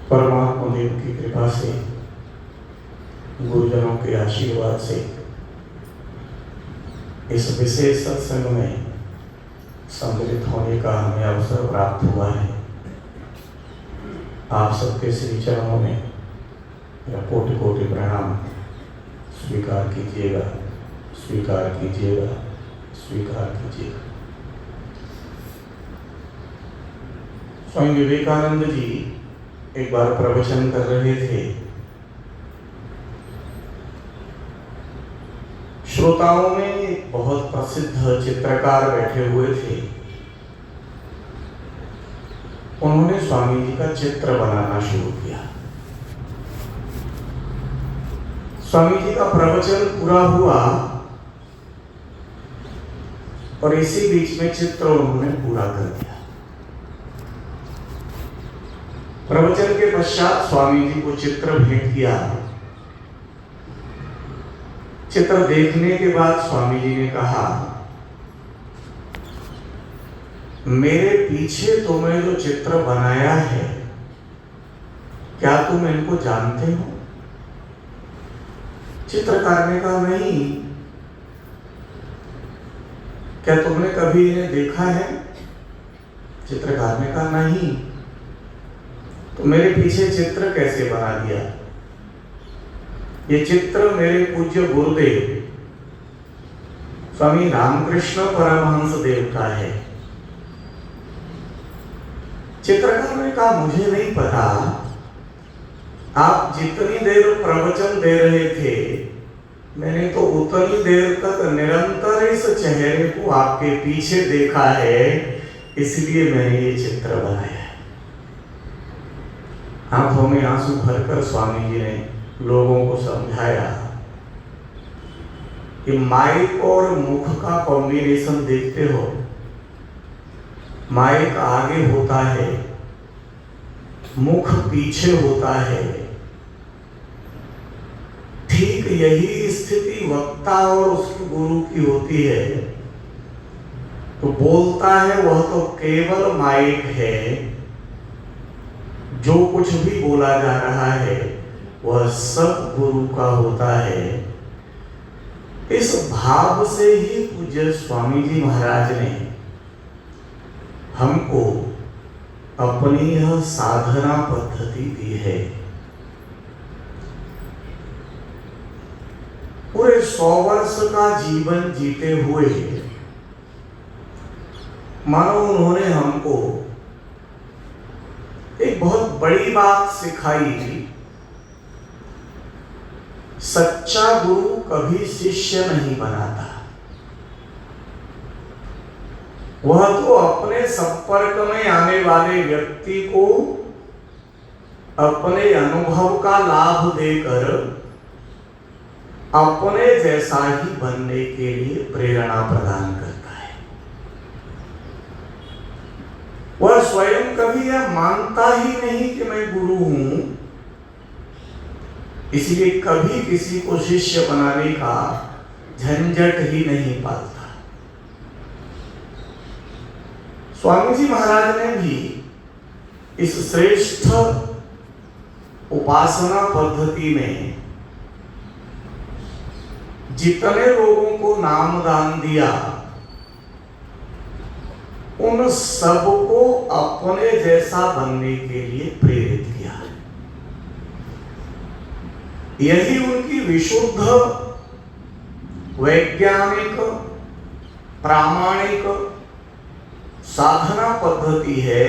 परमात्मा देव की कृपा से, गुरुजनों के आशीर्वाद से इस विशेष सत्संग में सम्मिलित होने का हमें अवसर प्राप्त हुआ है। आप सबके श्री चरणों में मेरा कोटि कोटि प्रणाम स्वीकार कीजिएगा, स्वीकार कीजिएगा, स्वीकार कीजिएगा। स्वामी विवेकानंद जी एक बार प्रवचन कर रहे थे। श्रोताओं में एक बहुत प्रसिद्ध चित्रकार बैठे हुए थे। उन्होंने स्वामी जी का चित्र बनाना शुरू किया। स्वामी जी का प्रवचन पूरा हुआ और इसी बीच में चित्र उन्होंने पूरा कर दिया। प्रवचन के पश्चात स्वामी जी को चित्र भेंट किया। चित्र देखने के बाद स्वामी जी ने कहा, मेरे पीछे तुमने जो चित्र बनाया है, क्या तुम इनको जानते हो? चित्रकार ने कहा, नहीं। क्या तुमने कभी इन्हें देखा है? चित्रकार ने कहा, नहीं। तो मेरे पीछे चित्र कैसे बना दिया? ये चित्र मेरे पूज्य गुरुदेव स्वामी रामकृष्ण परमहंस देव का है। चित्रकार ने कहा, मुझे नहीं पता। आप जितनी देर प्रवचन दे रहे थे, मैंने तो उतनी देर तक निरंतर इस चेहरे को आपके पीछे देखा है, इसलिए मैंने ये चित्र बनाया है। आंखों में आंसू भरकर स्वामी जी ने लोगों को समझाया कि माइक और मुख का कॉम्बिनेशन देखते हो, माइक आगे होता है, मुख पीछे होता है। ठीक यही स्थिति वक्ता और उसके गुरु की होती है। तो बोलता है वह तो केवल माइक है, जो कुछ भी बोला जा रहा है वह सब गुरु का होता है। इस भाव से ही पूज्य स्वामी जी महाराज ने हमको अपनी यह साधना पद्धति दी है। पूरे 100 वर्ष का जीवन जीते हुए मानो उन्होंने हमको एक बहुत बड़ी बात सिखाई। सच्चा गुरु कभी शिष्य नहीं बनाता। वह तो अपने संपर्क में आने वाले व्यक्ति को अपने अनुभव का लाभ देकर अपने जैसा ही बनने के लिए प्रेरणा प्रदान करता है। वह स्वयं कभी यह मानता ही नहीं कि मैं गुरु हूं, इसलिए कभी किसी को शिष्य बनाने का झंझट ही नहीं पालता। स्वामी जी महाराज ने भी इस श्रेष्ठ उपासना पद्धति में जितने लोगों को नामदान दिया, उन सबको अपने जैसा बनने के लिए प्रेरित किया। यही उनकी विशुद्ध वैज्ञानिक प्रामाणिक साधना पद्धति है।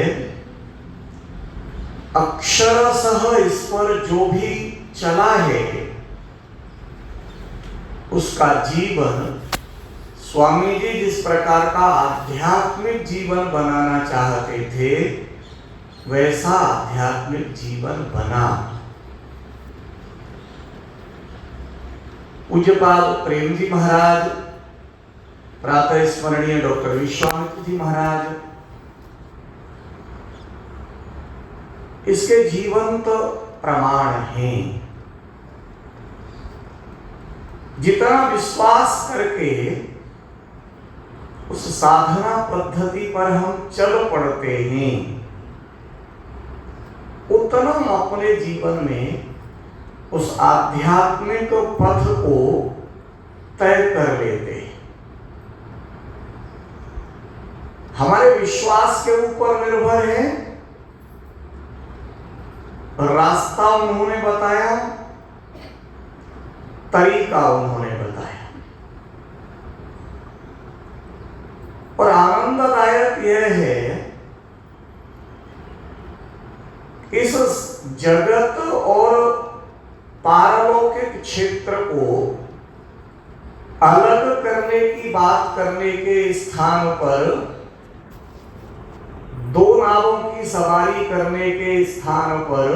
अक्षरशः इस पर जो भी चला है उसका जीवन स्वामी जी जिस प्रकार का आध्यात्मिक जीवन बनाना चाहते थे वैसा आध्यात्मिक जीवन बना। पूज्यपाद प्रेम जी महाराज, प्रातः स्मरणीय डॉक्टर विश्वामित्र जी महाराज, इसके जीवंत प्रमाण हैं। जितना विश्वास करके उस साधना पद्धति पर हम चल पड़ते हैं, उतना हम अपने जीवन में उस आध्यात्मिक पथ को तय कर लेते हैं। हमारे विश्वास के ऊपर निर्भर है, रास्ता उन्होंने बताया, तरीका उन्होंने बताया। और आनंददायक यह है, इस जगत और पारलौकिक क्षेत्र को अलग करने की बात करने के स्थान पर, दो नावों की सवारी करने के स्थान पर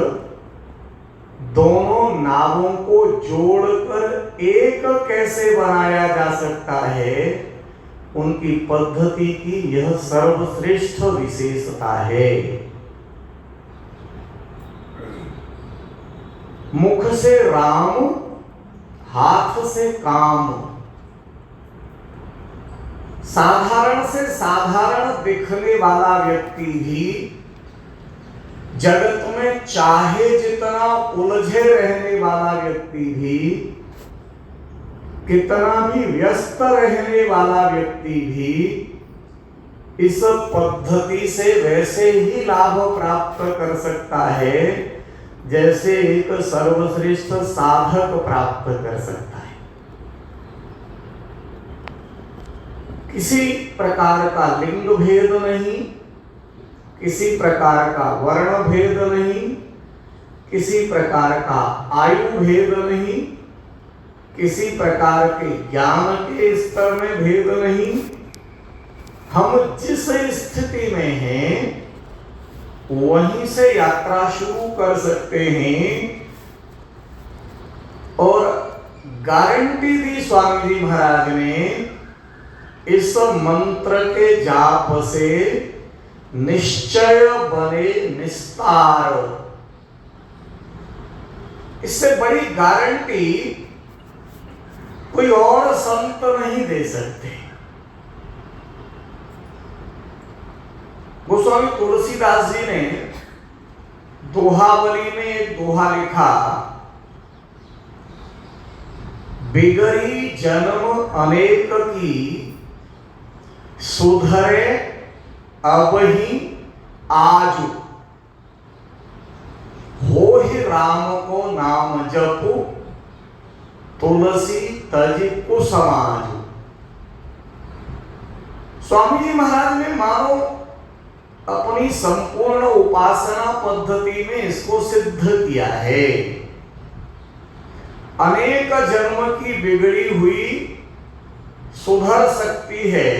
दोनों नावों को जोड़कर एक कैसे बनाया जा सकता है, उनकी पद्धति की यह सर्वश्रेष्ठ विशेषता है। मुख से राम, हाथ से काम। साधारण से साधारण दिखने वाला व्यक्ति भी जगत में चाहे जितना उलझे रहने वाला व्यक्ति भी, कितना भी व्यस्त रहने वाला व्यक्ति भी इस पद्धति से वैसे ही लाभ प्राप्त कर सकता है जैसे एक सर्वश्रेष्ठ साधक प्राप्त कर सकता है। किसी प्रकार का लिंग भेद नहीं, किसी प्रकार का वर्ण भेद नहीं, किसी प्रकार का आयु भेद नहीं, किसी प्रकार के ज्ञान के स्तर में भेद नहीं। हम जिस स्थिति में हैं वहीं से यात्रा शुरू कर सकते हैं। और गारंटी दी स्वामी जी महाराज ने, इस मंत्र के जाप से निश्चय बने निस्तार। इससे बड़ी गारंटी कोई और संत नहीं दे सकते। गोस्वामी तुलसीदास जी ने दोहावली में एक दोहा लिखा, बिगड़ी जन्म अनेक की, सुधरे अब ही आज। हो ही राम को नाम जपु, तुलसी तज को समाज। स्वामी जी महाराज ने मानो अपनी संपूर्ण उपासना पद्धति में इसको सिद्ध किया है। अनेक जन्म की बिगड़ी हुई सुधर सकती है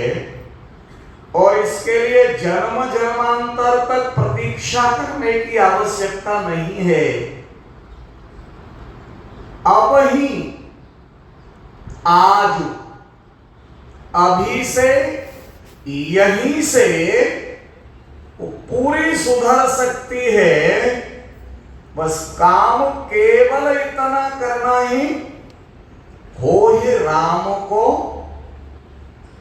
और इसके लिए जन्म जन्मांतर तक प्रतीक्षा करने की आवश्यकता नहीं है। अब ही, आज, अभी से, यहीं से पूरी सुधर सकती है। बस काम केवल इतना करना ही, हो ही राम को,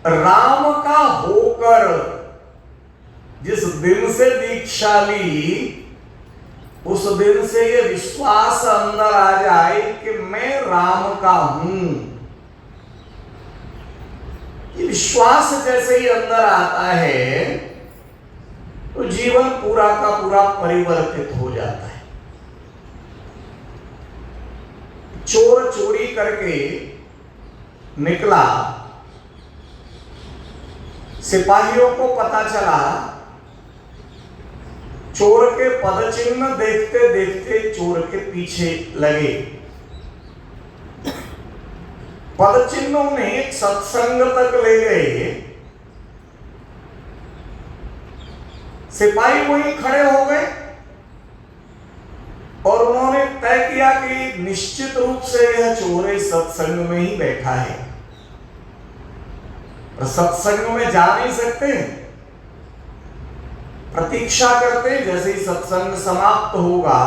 राम का होकर। जिस दिन से दीक्षा ली उस दिन से ये विश्वास अंदर आ जाए कि मैं राम का हूं। ये विश्वास जैसे ही अंदर आता है तो जीवन पूरा का पूरा परिवर्तित हो जाता है। चोर चोरी करके निकला, सिपाहियों को पता चला, चोर के पदचिन्ह देखते देखते चोर के पीछे लगे। पदचिन्ह उन्हें एक सत्संग तक ले गए। सिपाही वहीं खड़े हो गए और उन्होंने तय किया कि निश्चित रूप से यह चोर इस सत्संग में ही बैठा है। और सत्संग में जा नहीं सकते, प्रतीक्षा करते जैसे ही सत्संग समाप्त होगा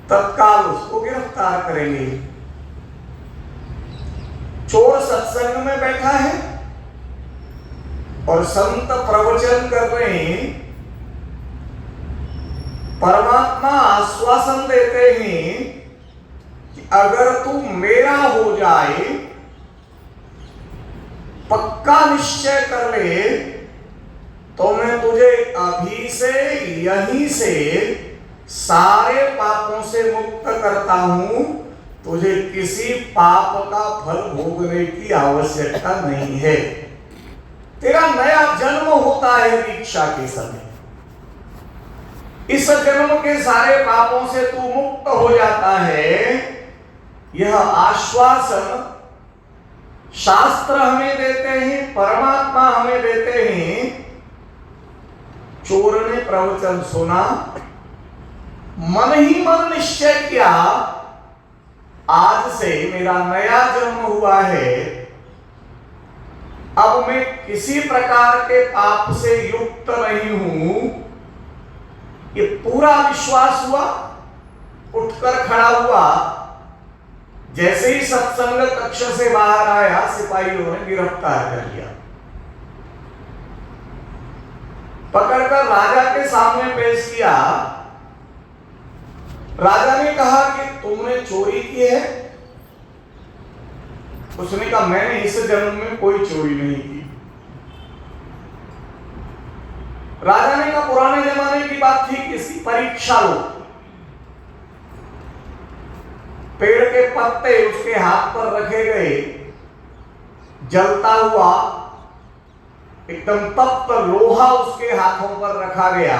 तत्काल उसको गिरफ्तार करेंगे। चोर सत्संग में बैठा है और संत प्रवचन कर रहे हैं। परमात्मा आश्वासन देते हैं कि अगर तू मेरा हो जाए, पक्का निश्चय कर ले, तो मैं तुझे अभी से यहीं से सारे पापों से मुक्त करता हूं। तुझे किसी पाप का फल भोगने की आवश्यकता नहीं है। तेरा नया जन्म होता है दीक्षा के समय। इस जन्म के सारे पापों से तू मुक्त हो जाता है। यह आश्वासन शास्त्र हमें देते हैं, परमात्मा हमें देते हैं। चोर ने प्रवचन सुना, मन ही मन निश्चय किया, आज से मेरा नया जन्म हुआ है, अब मैं किसी प्रकार के पाप से युक्त नहीं हूं। ये पूरा विश्वास हुआ, उठकर खड़ा हुआ। जैसे ही सत्संग कक्ष से बाहर आया, सिपाहियों ने गिरफ्तार कर लिया, पकड़कर राजा के सामने पेश किया। राजा ने कहा कि तुमने चोरी की है? उसने कहा मैंने इस जन्म में कोई चोरी नहीं की। राजा ने कहा पुराने जमाने की बात थी, किसी परीक्षा लो। पेड़ के पत्ते उसके हाथ पर रखे गए, जलता हुआ एकदम तप्त लोहा उसके हाथों पर रखा गया,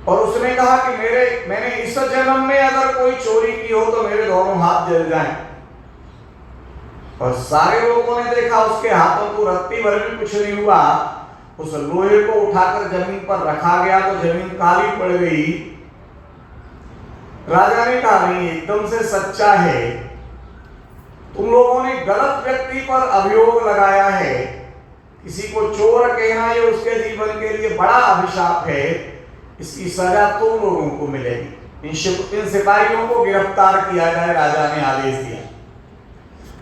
और उसने कहा कि मैंने इस जन्म में अगर कोई चोरी की हो तो मेरे दोनों हाथ जल जाएं। और सारे लोगों ने देखा उसके हाथों को रत्ती भर भी कुछ नहीं हुआ। उस लोहे को उठाकर जमीन पर रखा गया तो जमीन काली पड़ गई। राजा ने कहा नहीं, एकदम से सच्चा है, तुम लोगों ने गलत व्यक्ति पर अभियोग लगाया है। किसी को चोर कहना ये उसके जीवन के लिए बड़ा अभिशाप है। इसकी सजा तुम लोगों को मिलेगी। इन सिपाहियों को गिरफ्तार किया जाए, राजा ने आदेश दिया।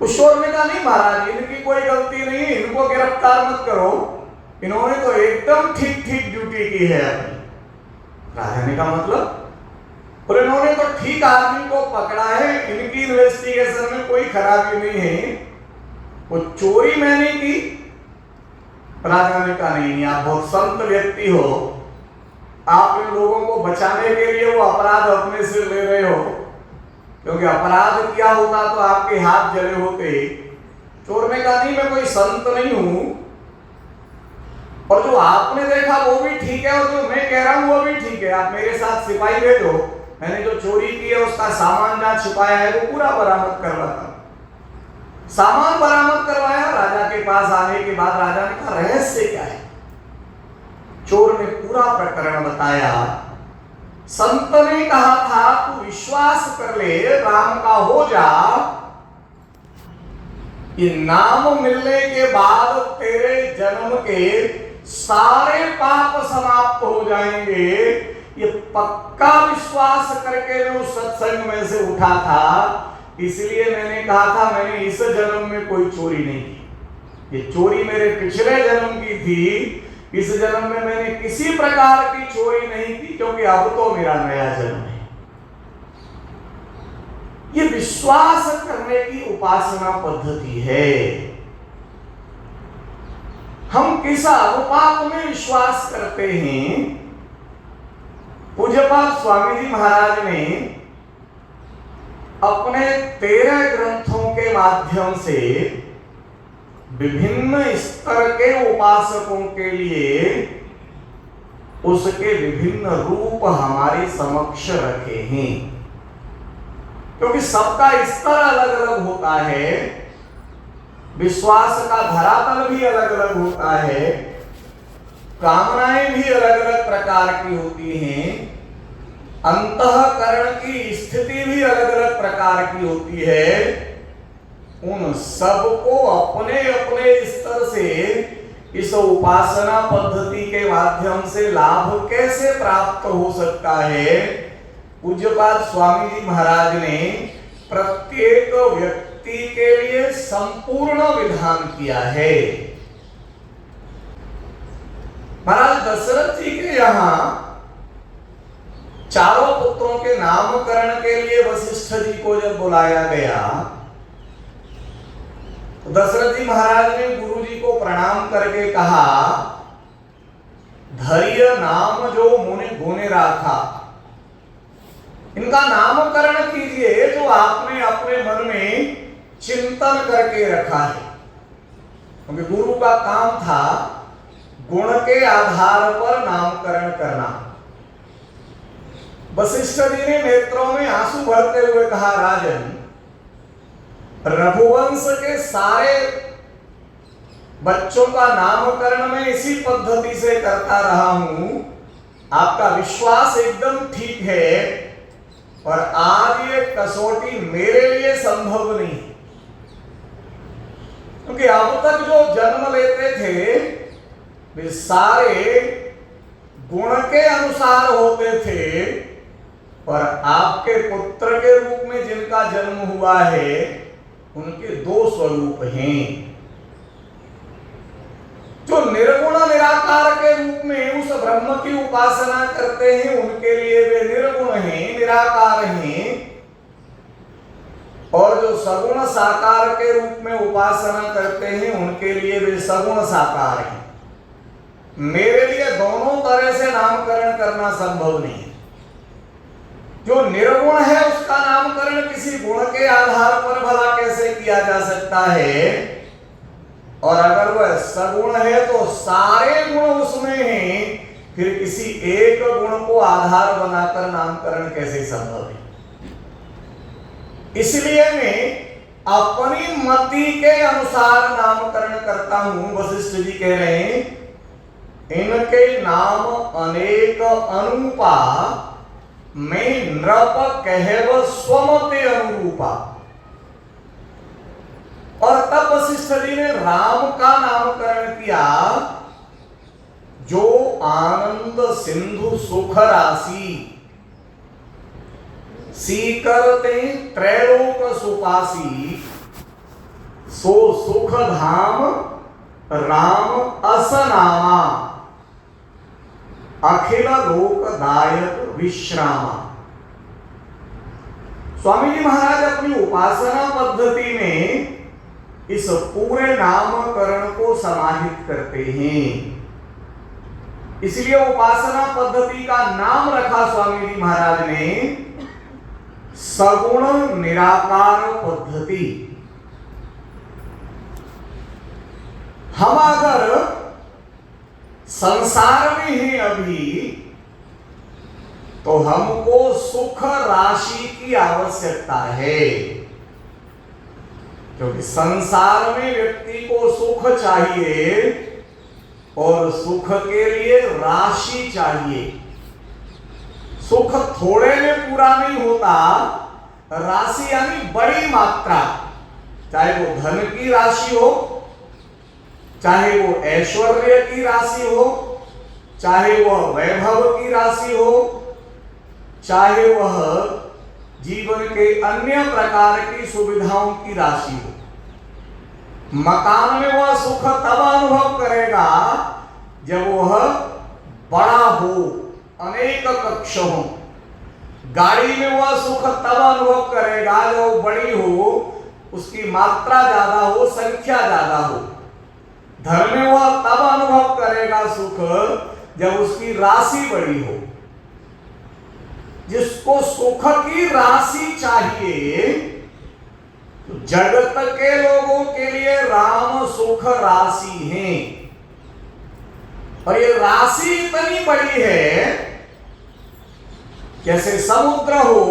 उस चोर ने कहा नहीं महाराज, इनकी कोई गलती नहीं, इनको गिरफ्तार मत करो, इन्होंने तो एकदम ठीक ठीक ड्यूटी की है अपनी। राजा ने कहा मतलब? और इन्होंने तो ठीक आदमी को पकड़ा है, इनकी इन्वेस्टिगेशन में कोई खराबी नहीं है, वो चोरी मैंने की। राजा ने कहा नहीं, आप बहुत संत व्यक्ति हो, आप इन लोगों को बचाने के लिए वो अपराध अपने से ले रहे हो, क्योंकि अपराध किया होता तो आपके हाथ जले होते। चोर ने कहा नहीं, मैं कोई संत नहीं हूं, और जो आपने देखा वो भी ठीक है, और जो मैं कह रहा हूं वो भी ठीक है। आप मेरे साथ सिपाही भेजो, मैंने जो चोरी की है उसका सामान जहां छुपाया है वो पूरा बरामद करवाता। सामान बरामद करवाया। राजा के पास आने के बाद राजा ने कहा रहस्य क्या है? चोर ने पूरा प्रकरण बताया। संत ने कहा था तू विश्वास कर ले, राम का हो जा, ये नाम मिलने के बाद तेरे जन्म के सारे पाप समाप्त हो जाएंगे। ये पक्का विश्वास करके मैं उस सत्संग में से उठा था, इसलिए मैंने कहा था मैंने इस जन्म में कोई चोरी नहीं की। ये चोरी मेरे पिछले जन्म की थी, इस जन्म में मैंने किसी प्रकार की चोरी नहीं की, क्योंकि अब तो मेरा नया जन्म है। ये विश्वास करने की उपासना पद्धति है। हम किस अनुपात में विश्वास करते हैं? पूज्यपाद स्वामी जी महाराज ने अपने 13 ग्रंथों के माध्यम से विभिन्न स्तर के उपासकों के लिए उसके विभिन्न रूप हमारे समक्ष रखे हैं, क्योंकि सबका स्तर अलग अलग होता है, विश्वास का धरातल भी अलग अलग होता है, कामनाएं भी अलग अलग प्रकार की होती हैं, अंतःकरण की स्थिति भी अलग अलग प्रकार की होती है। उन सबको अपने अपने स्तर से इस उपासना पद्धति के माध्यम से लाभ कैसे प्राप्त हो सकता है? पूज्यपाद स्वामी जी महाराज ने प्रत्येक व्यक्ति के लिए संपूर्ण विधान किया है। महाराज दशरथ जी के यहाँ चारों पुत्रों के नामकरण के लिए वशिष्ठ जी को जब बुलाया गया तो दशरथ जी महाराज ने गुरु जी को प्रणाम करके कहा, धैर्य नाम जो मुनि गुने राखा, इनका नामकरण कीजिए जो आपने अपने मन में चिंतन करके रखा है। क्योंकि गुरु का काम था गुण के आधार पर नामकरण करना। वशिष्ठ जी ने नेत्रों में आंसू भरते हुए कहा, राजन, रघुवंश के सारे बच्चों का नामकरण मैं इसी पद्धति से करता रहा हूं, आपका विश्वास एकदम ठीक है, और आज ये कसौटी मेरे लिए संभव नहीं, क्योंकि अब तक जो जन्म लेते थे वे सारे गुण के अनुसार होते थे, और आपके पुत्र के रूप में जिनका जन्म हुआ है उनके दो स्वरूप हैं। जो निर्गुण निराकार के रूप में उस ब्रह्म की उपासना करते हैं उनके लिए वे निर्गुण हैं, निराकार हैं, और जो सगुण साकार के रूप में उपासना करते हैं उनके लिए वे सगुण साकार हैं। मेरे लिए दोनों तरह से नामकरण करना संभव नहीं है। जो निर्गुण है उसका नामकरण किसी गुण के आधार पर भला कैसे किया जा सकता है, और अगर वह सगुण है तो सारे गुण उसमें हैं, फिर किसी एक गुण को आधार बनाकर नामकरण कैसे संभव है। इसलिए मैं अपनी मति के अनुसार नामकरण करता हूं। वशिष्ठ जी कह रहे हैं, इनके नाम अनेक अनुपा, मैं नृप कहव स्वमते अनुरूपा। और तब वशिष्ठ जी ने राम का नामकरण किया, जो आनंद सिंधु सुख राशि, सीकरते त्रैलोक सुपासी, सो सुख धाम राम असनामा, अखिल लोकदायक विश्रामा। स्वामी जी महाराज अपनी उपासना पद्धति में इस पूरे नामकरण को समाहित करते हैं। इसलिए उपासना पद्धति का नाम रखा स्वामी जी महाराज ने सगुण निराकार पद्धति। हम अगर संसार में हैं अभी, तो हमको सुख राशि की आवश्यकता है, क्योंकि संसार में व्यक्ति को सुख चाहिए और सुख के लिए राशि चाहिए। सुख थोड़े में पूरा नहीं होता, राशि यानी बड़ी मात्रा, चाहे वो धन की राशि हो, चाहे वो ऐश्वर्य की राशि हो, चाहे वह वैभव की राशि हो, चाहे वह जीवन के अन्य प्रकार की सुविधाओं की राशि हो। मकान में वह सुख तब अनुभव करेगा जब वह बड़ा हो, अनेक कक्ष हो। गाड़ी में वह सुख तब अनुभव करेगा जब बड़ी हो, उसकी मात्रा ज्यादा हो, संख्या ज्यादा हो। धन में वह तब अनुभव करेगा सुख जब उसकी राशि बड़ी हो। जिसको सुख की राशि चाहिए, तो जगत के लोगों के लिए राम सुख राशि है, और ये राशि इतनी बड़ी है जैसे समुद्र हो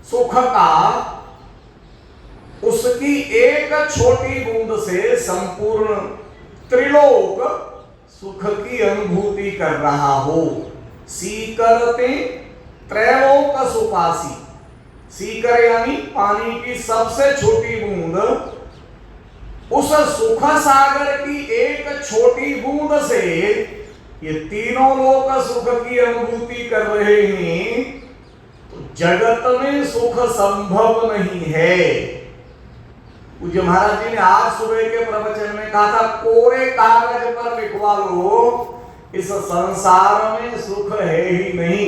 सुख का, उसकी एक छोटी बूंद से संपूर्ण त्रिलोक सुख की अनुभूति कर रहा हो। सीकरते त्रैलोक सुपासी, सीकर यानी पानी की सबसे छोटी बूंद, उस सुख सागर की एक छोटी बूंद से ये तीनों लोक सुख की अनुभूति कर रहे हैं, तो जगत में सुख संभव नहीं है। पूज्य महाराज जी ने आज सुबह के प्रवचन में कहा था, कोरे कागज पर लिखवा लो, इस संसार में सुख है ही नहीं।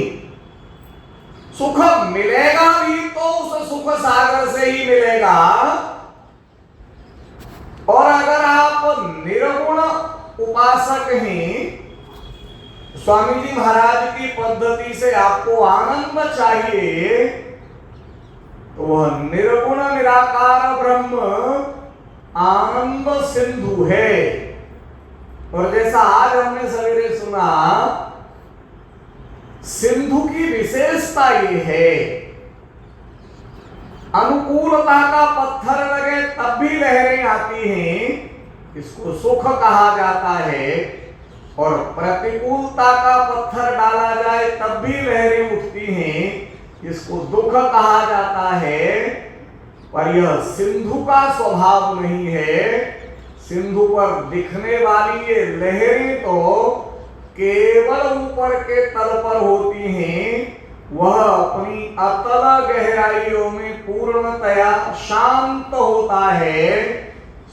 सुख मिलेगा भी तो उस सुख सागर से ही मिलेगा, और अगर आप निर्गुण उपासक हैं, स्वामी जी महाराज की पद्धति से आपको आनंद चाहिए, तो वह निर्गुण निराकार ब्रह्म आनंद सिंधु है। और जैसा आज हमने सवेरे सुना, सिंधु की विशेषता ये है, अनुकूलता का पत्थर लगे तब भी लहरें आती हैं, इसको सुख कहा जाता है, और प्रतिकूलता का पत्थर डाला जाए तब भी लहरें उठती हैं, इसको दुख कहा जाता है। पर यह सिंधु का स्वभाव नहीं है। सिंधु पर दिखने वाली ये लहरें तो केवल ऊपर के तल पर होती हैं, वह अपनी अतल गहराइयों में पूर्णतया शांत होता है।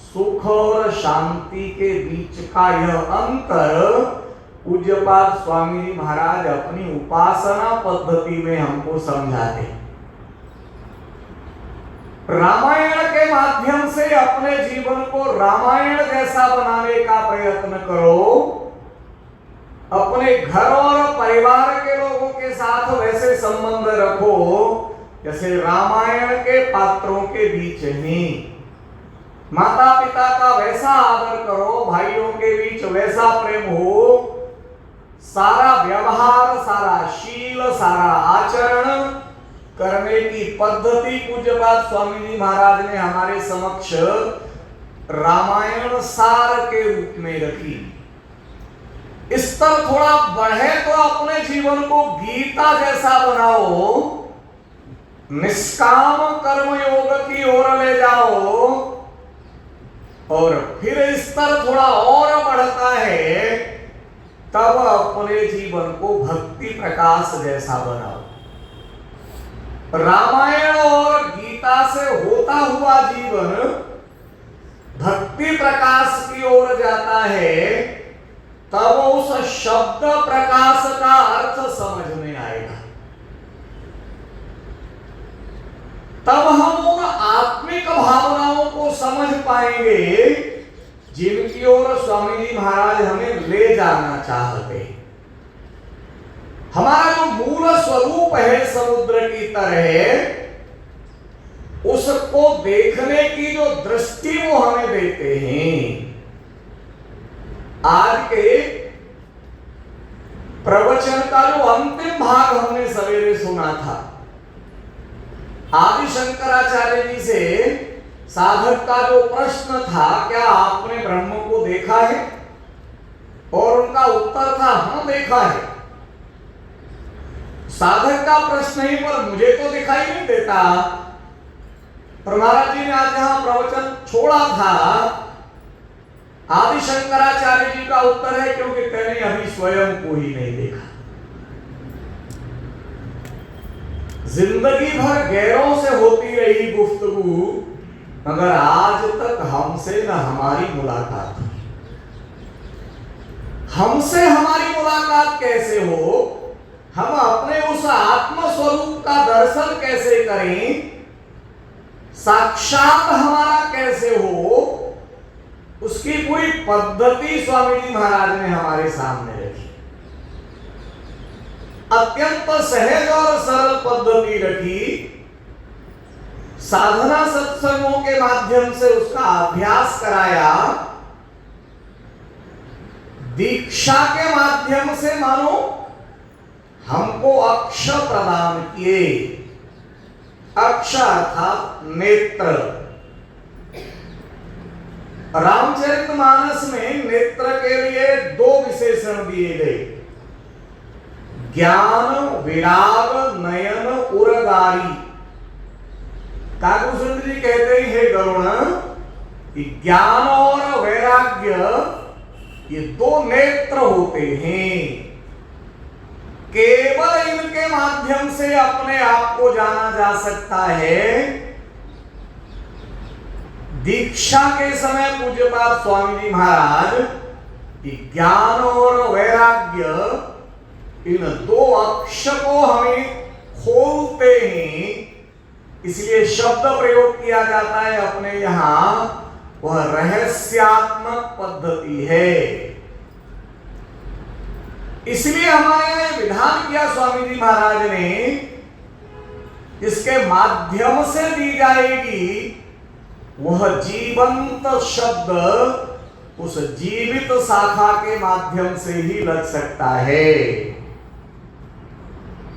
सुख और शांति के बीच का यह अंतर पूज्यपाद स्वामी महाराज अपनी उपासना पद्धति में हमको समझाते। रामायण के माध्यम से अपने जीवन को रामायण जैसा बनाने का प्रयत्न करो, अपने घर और परिवार के लोगों के साथ वैसे संबंध रखो जैसे रामायण के पात्रों के बीच ही। माता पिता का वैसा आदर करो, भाइयों के बीच वैसा प्रेम हो, सारा व्यवहार, सारा शील, सारा आचरण करने की पद्धति पूज्यपाद स्वामी जी महाराज ने हमारे समक्ष रामायण सार के रूप में रखी। स्तर थोड़ा बढ़े तो अपने जीवन को गीता जैसा बनाओ, निष्काम कर्म योग की ओर ले जाओ, और फिर स्तर थोड़ा और बढ़ता है तब अपने जीवन को भक्ति प्रकाश जैसा बनाओ। रामायण और गीता से होता हुआ जीवन भक्ति प्रकाश की ओर जाता है, तब उस शब्द प्रकाश का अर्थ समझ में आएगा। तब हम उन आत्मिक भावनाओं को समझ पाएंगे जिनकी ओर स्वामी जी महाराज हमें ले जाना चाहते। हमारा जो मूल स्वरूप है समुद्र की तरह, उसको देखने की जो दृष्टि वो हमें देते हैं। आज के प्रवचन का जो अंतिम भाग हमने सवेरे सुना था, आदि शंकराचार्य जी से साधक का जो प्रश्न था, क्या आपने ब्रह्म को देखा है? और उनका उत्तर था हाँ देखा है। साधक का प्रश्न ही, पर मुझे तो दिखाई नहीं देता। पर महाराज जी ने आज यहां प्रवचन छोड़ा था, आदि शंकराचार्य जी का उत्तर है क्योंकि तेने अभी स्वयं को ही नहीं देखा। जिंदगी भर गैरों से होती रही गुफ्तगू, मगर आज तक हमसे न हमारी मुलाकात हुई। हमसे हमारी मुलाकात कैसे हो? हम अपने उस आत्म स्वरूप का दर्शन कैसे करें? साक्षात हमारा कैसे हो? उसकी पूरी पद्धति स्वामी जी महाराज ने हमारे सामने रखी। अत्यंत सहज और सरल पद्धति रखी। साधना सत्संगों के माध्यम से उसका अभ्यास कराया। दीक्षा के माध्यम से मानो हमको अक्ष प्रदान किए। अक्ष अर्थात नेत्र। रामचरितमानस में नेत्र के लिए दो विशेषण दिए गए, ज्ञान, विराग, नयन, उरगारी। काकुसुंद जी कहते हैं हे गरुण, ज्ञान और वैराग्य ये दो नेत्र होते हैं। केवल इनके माध्यम से अपने आप को जाना जा सकता है। दीक्षा के समय पूज्यपाद स्वामी जी महाराज ज्ञान और वैराग्य इन दो अक्ष को हमें खोलते हैं, इसलिए शब्द प्रयोग किया जाता है अपने यहां, वह रहस्यात्मक पद्धति है। इसलिए हमारे यहां विधान किया स्वामी जी महाराज ने, इसके माध्यम से दी जाएगी वह जीवंत शब्द उस जीवित शाखा के माध्यम से ही लग सकता है।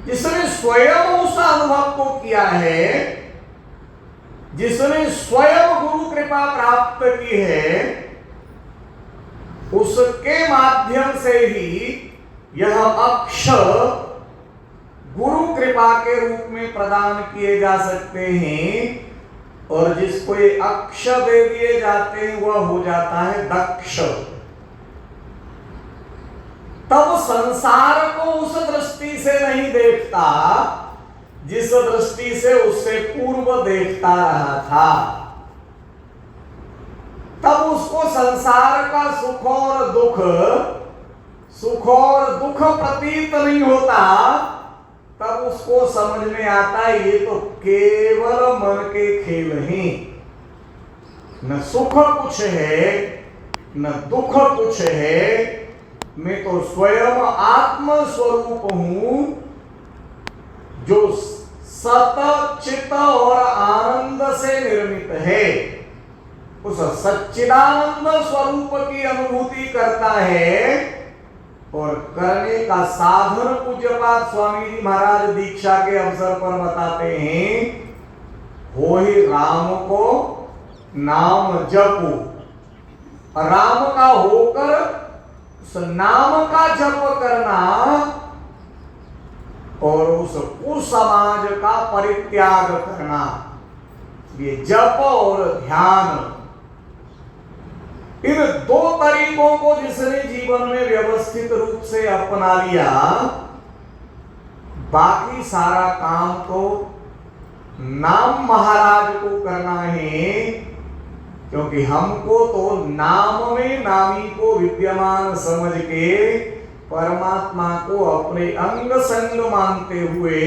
जिसने स्वयं उस अनुभव को किया है, जिसने स्वयं गुरु कृपा प्राप्त की है, उसके माध्यम से ही यह अक्षर गुरु कृपा के रूप में प्रदान किए जा सकते हैं। और जिसको ये अक्षर दे दिए जाते हैं वह हो जाता है दक्ष। तब संसार को उस दृष्टि से नहीं देखता जिस दृष्टि से उससे पूर्व देखता रहा था। तब उसको संसार का सुख और दुख प्रतीत नहीं होता। तब उसको समझ में आता है ये तो केवल मन के खेल हैं, न सुख कुछ है न दुख कुछ है, मैं तो स्वयं आत्म स्वरूप हूं जो सत चित और आनंद से निर्मित है। उस सच्चिदानंद स्वरूप की अनुभूति करता है। और करने का साधन पूज्यपाद स्वामी जी महाराज दीक्षा के अवसर पर बताते हैं, हो ही राम को नाम जपो। राम का होकर उस नाम का जप करना और उस कुसमाज का परित्याग करना, ये जप और ध्यान, इन दो तरीकों को जिसने जीवन में व्यवस्थित रूप से अपना लिया, बाकी सारा काम तो नाम महाराज को करना है। क्योंकि हमको तो नाम में नामी को विद्यमान समझ के परमात्मा को अपने अंग संग मानते हुए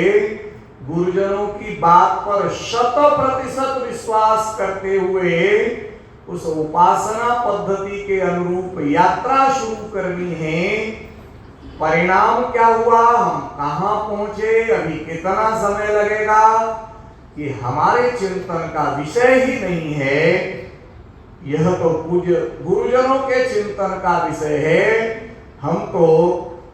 गुरुजनों की बात पर 100% विश्वास करते हुए उस उपासना पद्धति के अनुरूप यात्रा शुरू करनी है। परिणाम क्या हुआ, हम कहां पहुंचे, अभी कितना समय लगेगा, कि हमारे चिंतन का विषय ही नहीं है। यह तो पूज्य गुरुजनों के चिंतन का विषय है। हम तो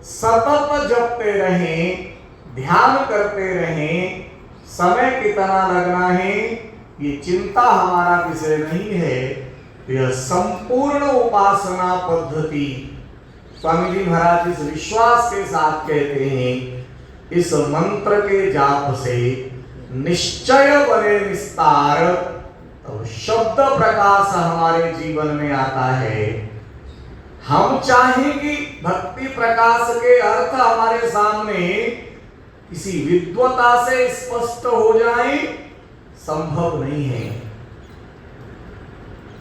सतत जपते रहें, ध्यान करते रहें, समय कितना लगना है ये चिंता हमारा विषय नहीं है। यह संपूर्ण उपासना पद्धति स्वामी जी महाराज इस विश्वास के साथ कहते हैं, इस मंत्र के जाप से निश्चय बने निस्तार, तो शब्द प्रकाश हमारे जीवन में आता है। हम चाहें कि भक्ति प्रकाश के अर्थ हमारे सामने किसी विद्वता से स्पष्ट हो जाए, संभव नहीं है।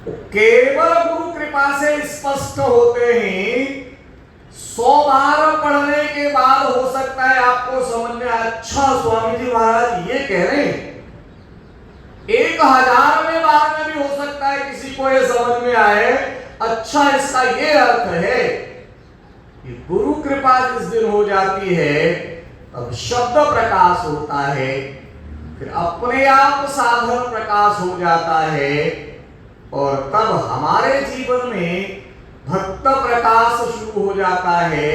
केवल गुरु कृपा से स्पष्ट होते हैं। 100 बार पढ़ने के बाद हो सकता है आपको समझ में, अच्छा स्वामी जी महाराज ये कह रहे हैं। 1000वें बार में भी हो सकता है किसी को ये समझ में आए, अच्छा इसका ये अर्थ है। कि गुरु कृपा जिस दिन हो जाती है तब शब्द प्रकाश होता है, फिर अपने आप साधन प्रकाश हो जाता है। और तब हमारे जीवन में भक्त प्रकाश शुरू हो जाता है।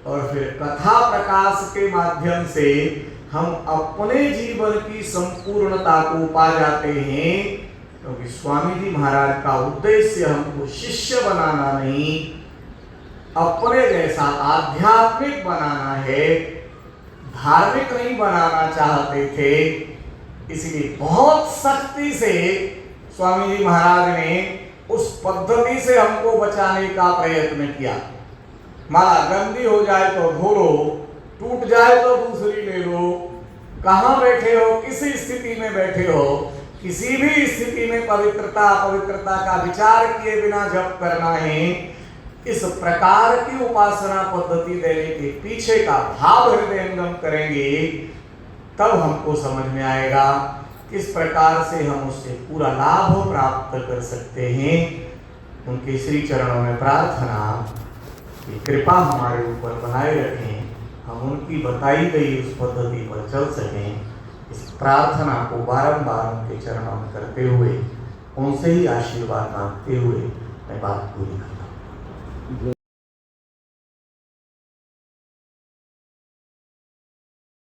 और फिर कथा प्रकाश के माध्यम से हम अपने जीवन की संपूर्णता को पा जाते हैं। क्योंकि स्वामी जी महाराज का उद्देश्य हमको शिष्य बनाना नहीं, अपने जैसा आध्यात्मिक बनाना है, धार्मिक नहीं बनाना चाहते थे। इसलिए बहुत सख्ती से स्वामी जी महाराज ने उस पद्धति से हमको बचाने का प्रयत्न किया। माला गंदी हो जाए तो धो लो, टूट जाए तो दूसरी ले लो, कहाँ बैठे हो, किसी स्थिति में बैठे हो, किसी भी स्थिति में पवित्रता अपवित्रता का विचार किए बिना जप करना है। इस प्रकार की उपासना पद्धति देने के पीछे का भाव हृदयंगम करेंगे, तब हमको समझ में आएगा किस प्रकार से हम उससे पूरा लाभ प्राप्त कर सकते हैं। उनके श्री चरणों में प्रार्थना कि कृपा हमारे ऊपर बनाए रखें, हम उनकी बताई गई उस पद्धति पर चल सकें। इस प्रार्थना को बारंबार उनके चरणों में करते हुए, उनसे ही आशीर्वाद मांगते हुए मैं बात पूरी करता हूं।